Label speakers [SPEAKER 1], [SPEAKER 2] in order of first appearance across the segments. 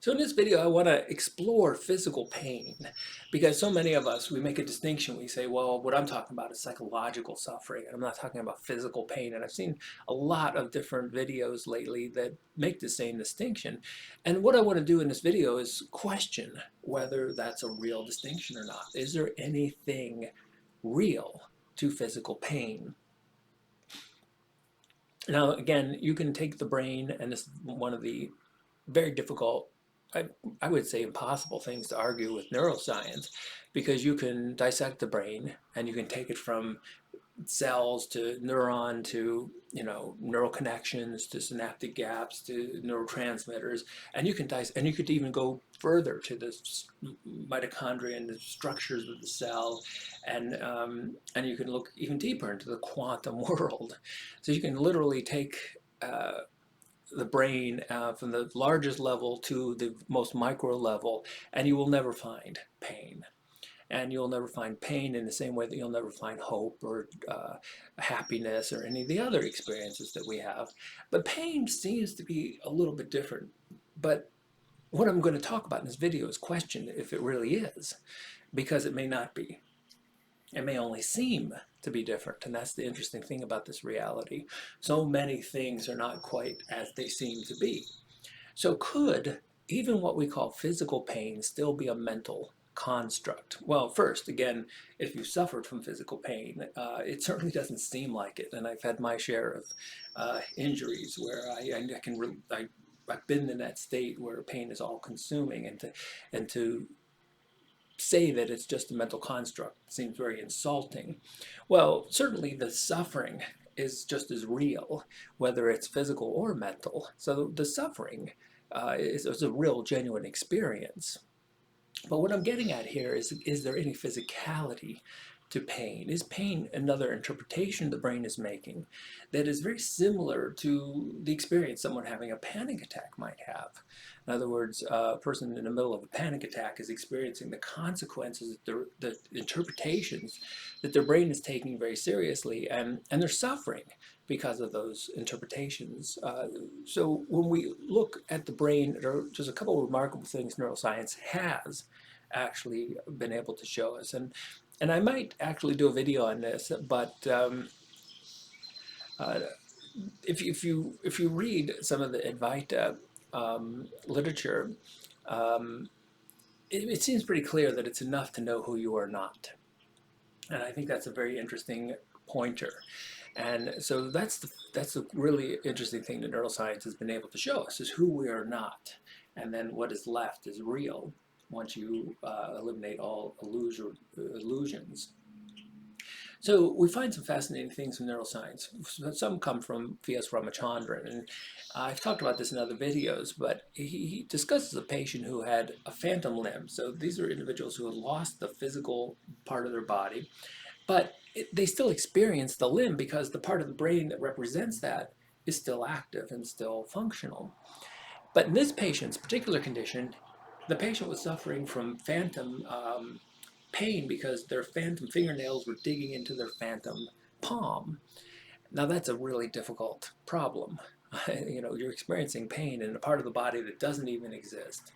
[SPEAKER 1] So in this video, I want to explore physical pain because so many of us, we make a distinction. We say, well, what I'm talking about is psychological suffering, and I'm not talking about physical pain. And I've seen a lot of different videos lately that make the same distinction. And what I want to do in this video is question whether that's a real distinction or not. Is there anything real to physical pain? Now, again, you can take the brain, and this is one of the very difficult, I, I would say impossible things to argue with neuroscience, because you can dissect the brain and you can take it from cells to neuron to neural connections to synaptic gaps to neurotransmitters, and you could even go further to the mitochondria and the structures of the cell, and you can look even deeper into the quantum world. So you can literally take the brain from the largest level to the most micro level, and you will never find pain. And you'll never find pain in the same way that you'll never find hope or happiness or any of the other experiences that we have. But pain seems to be a little bit different. But what I'm going to talk about in this video is question if it really is, because it may not be. It may only seem to be different, and that's the interesting thing about this reality. So many things are not quite as they seem to be. So could even what we call physical pain still be a mental construct? Well, first, again, if you suffered from physical pain, it certainly doesn't seem like it. And I've had my share of injuries where I've been in that state where pain is all consuming, and to say that it's just a mental construct seems very insulting. Well, certainly the suffering is just as real, whether it's physical or mental. So the suffering is a real, genuine experience. But what I'm getting at here is there any physicality to pain? Is pain another interpretation the brain is making that is very similar to the experience someone having a panic attack might have? In other words, a person in the middle of a panic attack is experiencing the consequences, the interpretations that their brain is taking very seriously, and they're suffering because of those interpretations. So when we look at the brain, there are just a couple of remarkable things neuroscience has actually been able to show us. And I might actually do a video on this, but uh, if you read some of the Advaita literature, um, it seems pretty clear that it's enough to know who you are not. And I think that's a very interesting pointer. And so that's a really interesting thing that neuroscience has been able to show us, is who we are not, and then what is left is real once you eliminate all illusions. So we find some fascinating things in neuroscience. Some come from V.S. Ramachandran, and I've talked about this in other videos, but he discusses a patient who had a phantom limb. So these are individuals who had lost the physical part of their body, but they still experience the limb because the part of the brain that represents that is still active and still functional. But in this patient's particular condition, the patient was suffering from phantom pain because their phantom fingernails were digging into their phantom palm. Now that's a really difficult problem. You're experiencing pain in a part of the body that doesn't even exist.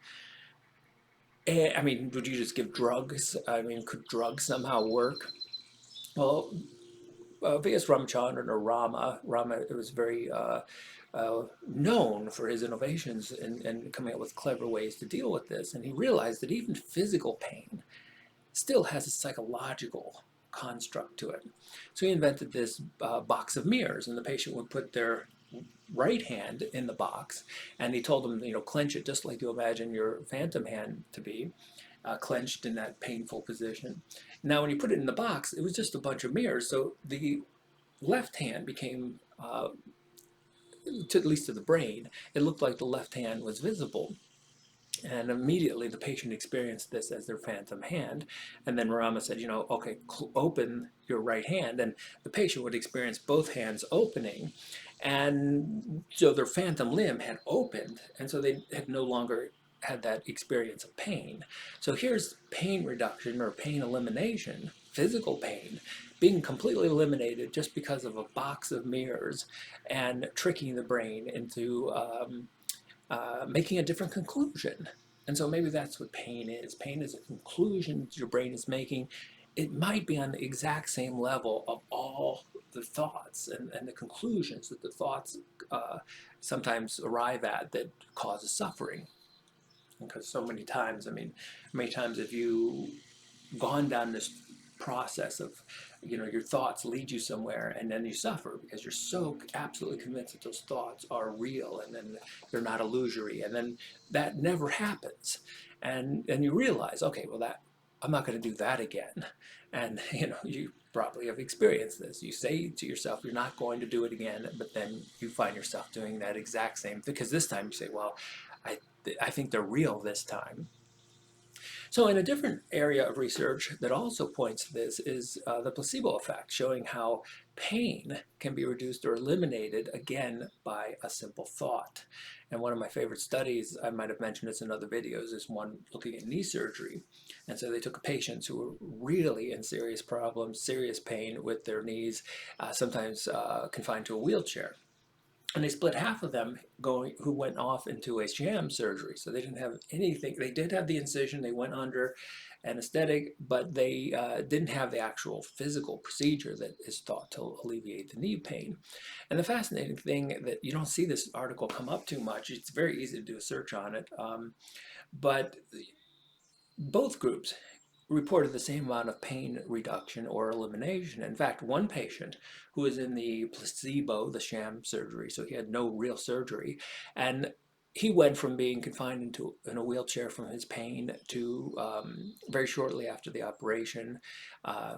[SPEAKER 1] I mean, would you just give drugs? I mean, could drugs somehow work? Well, V.S. Ramachandran, or Rama, it was very known for his innovations and coming up with clever ways to deal with this. And he realized that even physical pain still has a psychological construct to it. So he invented this box of mirrors, and the patient would put their right hand in the box, and he told them, clench it just like you imagine your phantom hand to be, clenched in that painful position. Now, when you put it in the box, it was just a bunch of mirrors, so the left hand became, at least to the brain, it looked like the left hand was visible. And immediately the patient experienced this as their phantom hand. And then Rama said, okay, open your right hand. And the patient would experience both hands opening. And so their phantom limb had opened. And so they had no longer had that experience of pain. So here's pain reduction or pain elimination, physical pain, being completely eliminated just because of a box of mirrors and tricking the brain into making a different conclusion. And so maybe that's what pain is. Pain is a conclusion that your brain is making. It might be on the exact same level of all the thoughts and the conclusions that the thoughts uh, sometimes arrive at that causes suffering. Because so many times, I mean, how many times have you gone down this process of, your thoughts lead you somewhere and then you suffer because you're so absolutely convinced that those thoughts are real and then they're not illusory, and then that never happens, and you realize, okay, well, that I'm not going to do that again. And you probably have experienced this. You say to yourself you're not going to do it again, but then you find yourself doing that exact same, because this time you say, well, i I think they're real this time. So, in a different area of research that also points to this is the placebo effect, showing how pain can be reduced or eliminated again by a simple thought. And one of my favorite studies, I might have mentioned this in other videos, is one looking at knee surgery. And so they took patients who were really in serious problems, serious pain with their knees, sometimes confined to a wheelchair. And they split half of them going who went off into a sham surgery. So they didn't have anything. They did have the incision. They went under anesthetic, but they didn't have the actual physical procedure that is thought to alleviate the knee pain. And the fascinating thing that you don't see this article come up too much. It's very easy to do a search on it, but both groups reported the same amount of pain reduction or elimination. In fact, one patient who was in the placebo, the sham surgery, so he had no real surgery, and he went from being confined in a wheelchair from his pain to very shortly after the operation,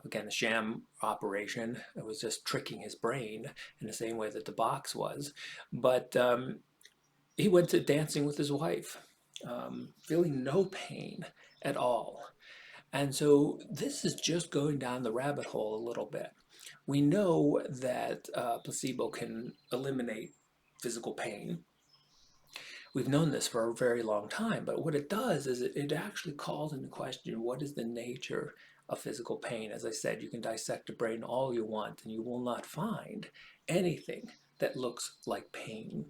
[SPEAKER 1] again, the sham operation, it was just tricking his brain in the same way that the box was. But he went to dancing with his wife, feeling no pain at all. And so this is just going down the rabbit hole a little bit. We know that placebo can eliminate physical pain. We've known this for a very long time, but what it does is it actually calls into question what is the nature of physical pain. As I said, you can dissect the brain all you want, and you will not find anything that looks like pain.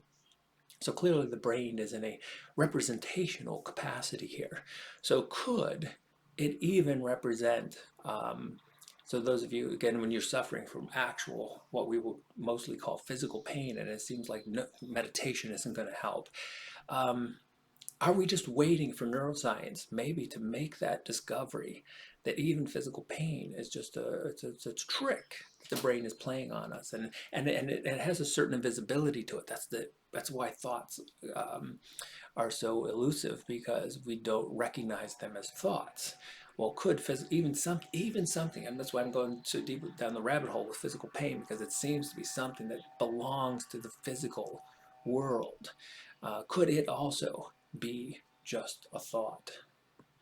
[SPEAKER 1] So clearly the brain is in a representational capacity here. So could it even represent, so those of you, again, when you're suffering from actual, what we will mostly call physical pain, and it seems like no, meditation isn't going to help, um, are we just waiting for neuroscience maybe to make that discovery that even physical pain is just it's a trick the brain is playing on us, and it has a certain invisibility to it. That's why thoughts are so elusive, because we don't recognize them as thoughts. Well, could even something, and that's why I'm going so deep down the rabbit hole with physical pain, because it seems to be something that belongs to the physical world. Could it also be just a thought?